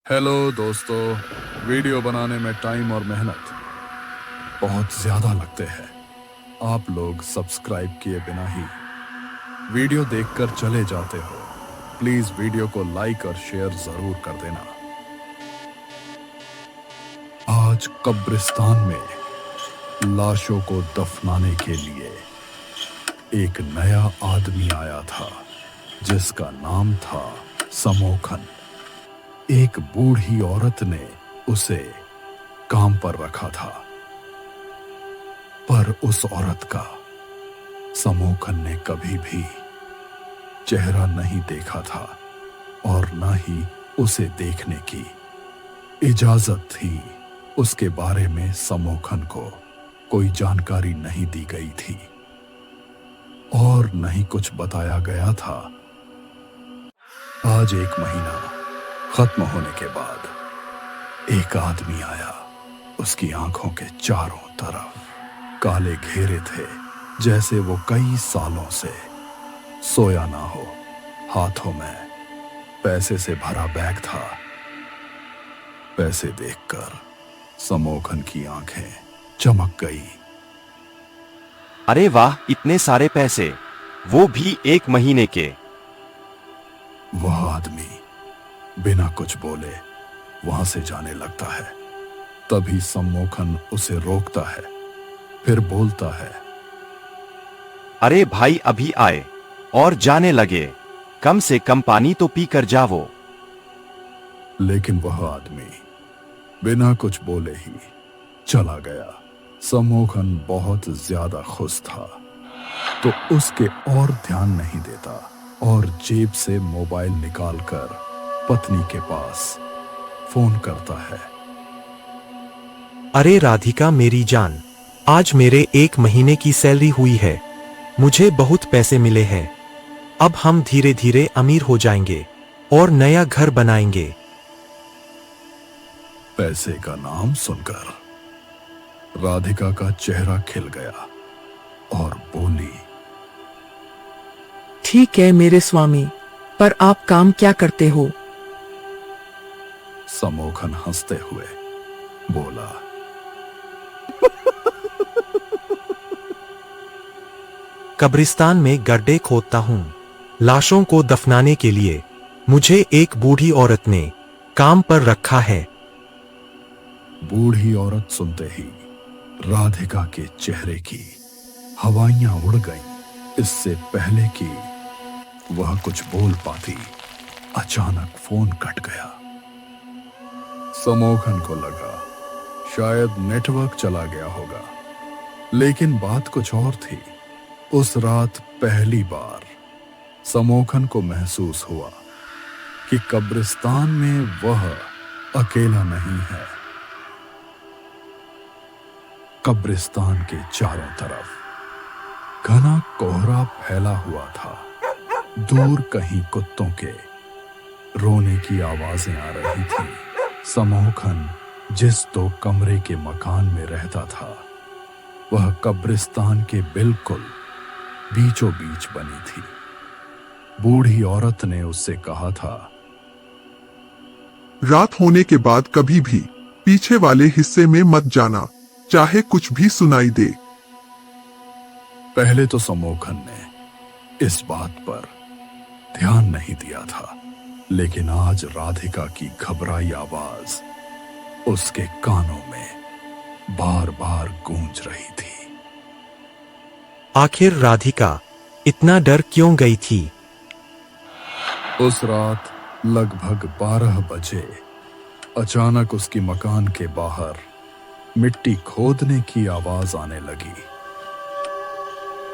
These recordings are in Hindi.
हेलो दोस्तों। वीडियो बनाने में टाइम और मेहनत बहुत ज़्यादा लगते हैं। आप लोग सब्सक्राइब किए बिना ही वीडियो देखकर चले जाते हो। प्लीज़ वीडियो को लाइक और शेयर ज़रूर कर देना। आज कब्रिस्तान में लाशों को दफनाने के लिए एक नया आदमी आया था जिसका नाम था समोखन। एक बूढ़ी औरत ने उसे काम पर रखा था, पर उस औरत का समोखन ने कभी भी चेहरा नहीं देखा था और न ही उसे देखने की इजाजत थी। उसके बारे में समोखन को कोई जानकारी नहीं दी गई थी और न ही कुछ बताया गया था। आज एक महीना खत्म होने के बाद एक आदमी आया। उसकी आंखों के चारों तरफ काले घेरे थे, जैसे वो कई सालों से सोया ना हो। हाथों में पैसे से भरा बैग था। पैसे देखकर समोखन की आंखें चमक गई। अरे वाह, इतने सारे पैसे, वो भी 1 महीने के। वह आदमी बिना कुछ बोले वहां से जाने लगता है। तभी सम्मोखन उसे रोकता है, फिर बोलता है, अरे भाई, अभी आए और जाने लगे, कम से कम पानी तो पी कर जाओ। लेकिन वह आदमी बिना कुछ बोले ही चला गया। सम्मोखन बहुत ज्यादा खुश था, तो उसके और ध्यान नहीं देता और जेब से मोबाइल निकालकर पत्नी के पास फोन करता है। अरे राधिका मेरी जान, आज मेरे 1 महीने की सैलरी हुई है। मुझे बहुत पैसे मिले हैं। अब हम धीरे धीरे अमीर हो जाएंगे और नया घर बनाएंगे। पैसे का नाम सुनकर राधिका का चेहरा खिल गया और बोली, ठीक है मेरे स्वामी, पर आप काम क्या करते हो? समोखन हंसते हुए बोला, कब्रिस्तान में गड्ढे खोदता हूँ लाशों को दफनाने के लिए। मुझे एक बूढ़ी औरत ने काम पर रखा है। बूढ़ी औरत सुनते ही राधिका के चेहरे की हवाइयां उड़ गईं। इससे पहले कि वह कुछ बोल पाती, अचानक फोन कट गया। समोखन को लगा शायद नेटवर्क चला गया होगा, लेकिन बात कुछ और थी। उस रात पहली बार समोखन को महसूस हुआ कि कब्रिस्तान में वह अकेला नहीं है। कब्रिस्तान के चारों तरफ घना कोहरा फैला हुआ था। दूर कहीं कुत्तों के रोने की आवाजें आ रही थी। समोखन जिस 2 कमरे के मकान में रहता था, वह कब्रिस्तान के बिल्कुल बीचों बीच बनी थी। बूढ़ी औरत ने उससे कहा था, रात होने के बाद कभी भी पीछे वाले हिस्से में मत जाना, चाहे कुछ भी सुनाई दे। पहले तो समोखन ने इस बात पर ध्यान नहीं दिया था, लेकिन आज राधिका की घबराई आवाज उसके कानों में बार बार गूंज रही थी। आखिर राधिका इतना डर क्यों गई थी? उस रात लगभग 12 बजे अचानक उसकी मकान के बाहर मिट्टी खोदने की आवाज आने लगी।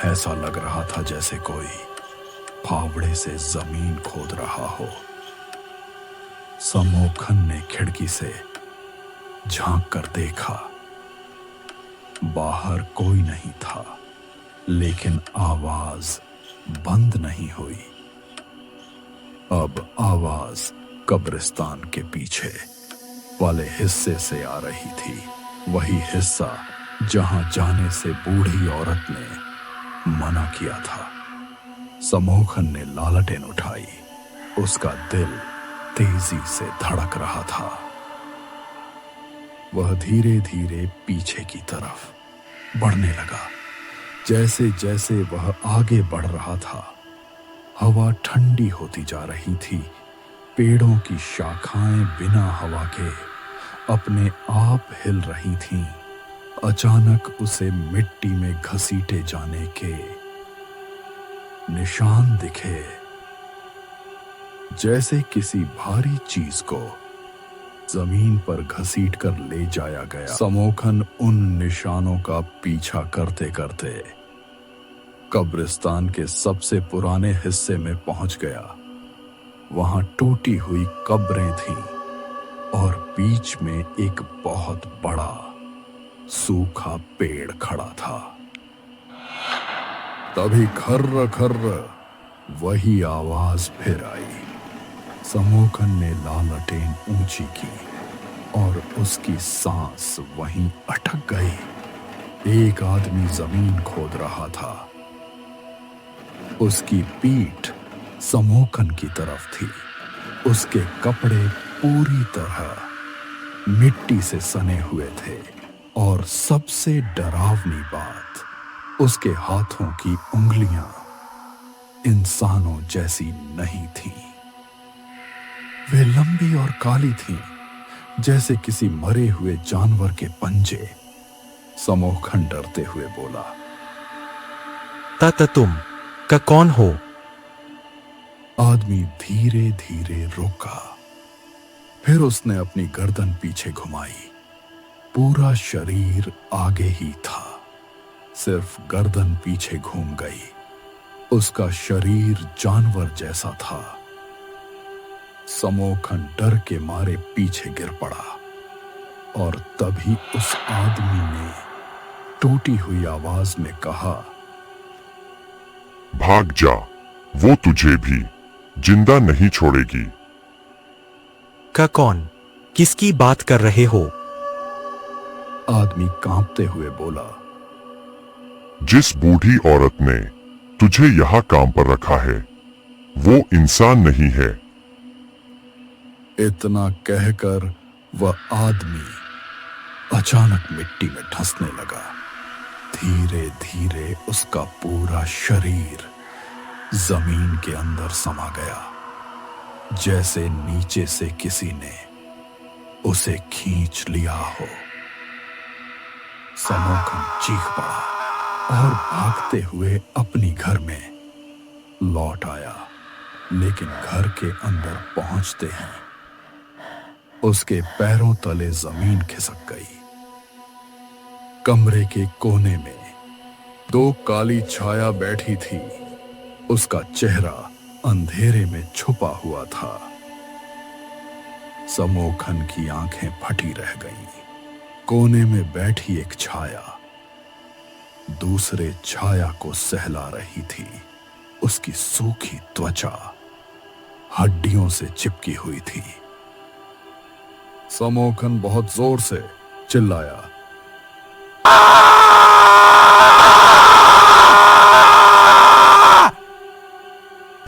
ऐसा लग रहा था जैसे कोई फावड़े से जमीन खोद रहा हो। समोखन ने खिड़की से झांक कर देखा। बाहर कोई नहीं था, लेकिन आवाज बंद नहीं हुई। अब आवाज कब्रिस्तान के पीछे वाले हिस्से से आ रही थी, वही हिस्सा जहां जाने से बूढ़ी औरत ने मना किया था। समोखन ने लालटेन उठाई। उसका दिल तेजी से धड़क रहा था। वह धीरे धीरे पीछे की तरफ बढ़ने लगा। जैसे जैसे वह आगे बढ़ रहा था, हवा ठंडी होती जा रही थी। पेड़ों की शाखाएं बिना हवा के अपने आप हिल रही थीं। अचानक उसे मिट्टी में घसीटे जाने के निशान दिखे, जैसे किसी भारी चीज को जमीन पर घसीट कर ले जाया गया। समोखन उन निशानों का पीछा करते करते कब्रिस्तान के सबसे पुराने हिस्से में पहुंच गया। वहां टूटी हुई कब्रें थीं और बीच में एक बहुत बड़ा सूखा पेड़ खड़ा था। तभी खर्र खर्र वही आवाज फिर आई। समोखन ने लालटेन ऊंची की और उसकी सांस वहीं अटक गई। एक आदमी जमीन खोद रहा था। उसकी पीठ समोखन की तरफ थी। उसके कपड़े पूरी तरह मिट्टी से सने हुए थे और सबसे डरावनी बात, उसके हाथों की उंगलियां इंसानों जैसी नहीं थीं। वे लंबी और काली थीं, जैसे किसी मरे हुए जानवर के पंजे। समोखन डरते हुए बोला, ता तुम का कौन हो? आदमी धीरे धीरे रुका। फिर उसने अपनी गर्दन पीछे घुमाई। पूरा शरीर आगे ही था, सिर्फ गर्दन पीछे घूम गई। उसका शरीर जानवर जैसा था। समोखन डर के मारे पीछे गिर पड़ा और तभी उस आदमी ने टूटी हुई आवाज में कहा, भाग जा, वो तुझे भी जिंदा नहीं छोड़ेगी। का कौन? किसकी बात कर रहे हो? आदमी कांपते हुए बोला, जिस बूढ़ी औरत ने तुझे यहाँ काम पर रखा है, वो इंसान नहीं है। इतना कहकर वह आदमी अचानक मिट्टी में धंसने लगा। धीरे धीरे उसका पूरा शरीर जमीन के अंदर समा गया, जैसे नीचे से किसी ने उसे खींच लिया हो। समोखन चीख पड़ा और भागते हुए अपनी घर में लौट आया। लेकिन घर के अंदर पहुंचते हैं उसके पैरों तले जमीन खिसक गई। कमरे के कोने में दो काली छाया बैठी थी। उसका चेहरा अंधेरे में छुपा हुआ था। समोखन की आंखें फटी रह गईं। कोने में बैठी एक छाया दूसरे छाया को सहला रही थी। उसकी सूखी त्वचा हड्डियों से चिपकी हुई थी। समोखन बहुत जोर से चिल्लाया,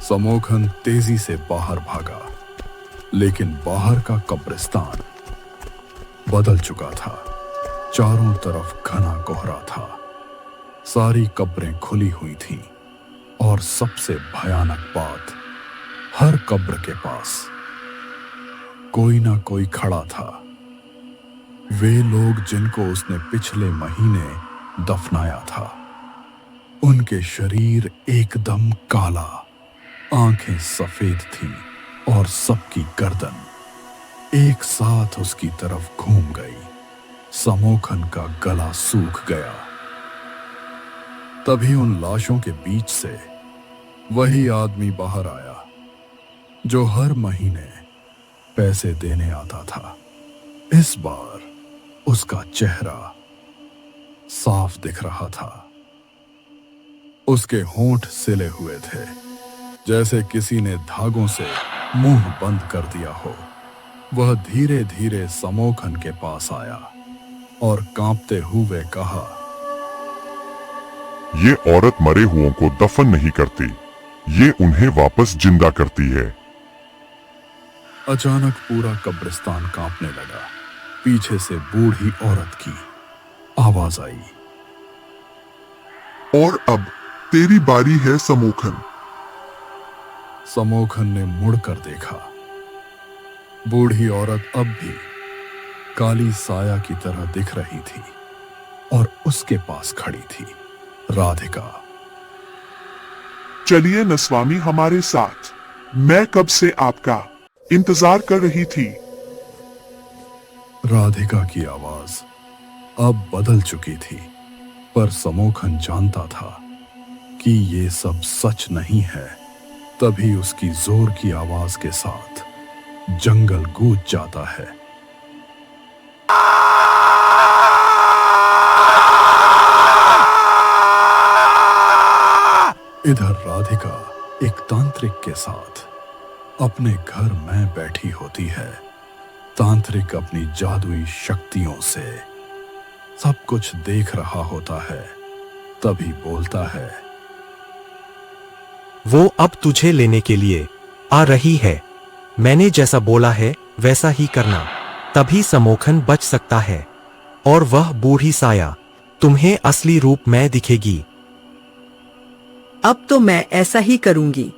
समोखन तेजी से बाहर भागा, लेकिन बाहर का कब्रिस्तान बदल चुका था। चारों तरफ घना कोहरा था। सारी कब्रें खुली हुई थीं और सबसे भयानक बात, हर कब्र के पास कोई ना कोई खड़ा था। वे लोग जिनको उसने पिछले महीने दफनाया था। उनके शरीर एकदम काला, आंखें सफेद थीं और सबकी गर्दन एक साथ उसकी तरफ घूम गई। समोखन का गला सूख गया। तभी उन लाशों के बीच से वही आदमी बाहर आया जो हर महीने पैसे देने आता था। इस बार उसका चेहरा साफ दिख रहा था। उसके होंठ सिले हुए थे, जैसे किसी ने धागों से मुंह बंद कर दिया हो। वह धीरे धीरे समोखन के पास आया और कांपते हुए कहा, ये औरत मरे हुओं को दफन नहीं करती, ये उन्हें वापस जिंदा करती है। अचानक पूरा कब्रिस्तान कांपने लगा। पीछे से बूढ़ी औरत की आवाज आई। और अब तेरी बारी है समोखन। समोखन ने मुड़कर देखा। बूढ़ी औरत अब भी काली साया की तरह दिख रही थी और उसके पास खड़ी थी राधिका। चलिए न स्वामी हमारे साथ, मैं कब से आपका इंतजार कर रही थी। राधिका की आवाज अब बदल चुकी थी, पर समोखन जानता था कि ये सब सच नहीं है। तभी उसकी जोर की आवाज के साथ जंगल गूंज जाता है। इधर राधिका एक तांत्रिक के साथ अपने घर में बैठी होती है। तांत्रिक अपनी जादुई शक्तियों से सब कुछ देख रहा होता है। तभी बोलता है, वो अब तुझे लेने के लिए आ रही है। मैंने जैसा बोला है वैसा ही करना, तभी समोखन बच सकता है और वह बूढ़ी साया तुम्हें असली रूप में दिखेगी। अब तो मैं ऐसा ही करूंगी।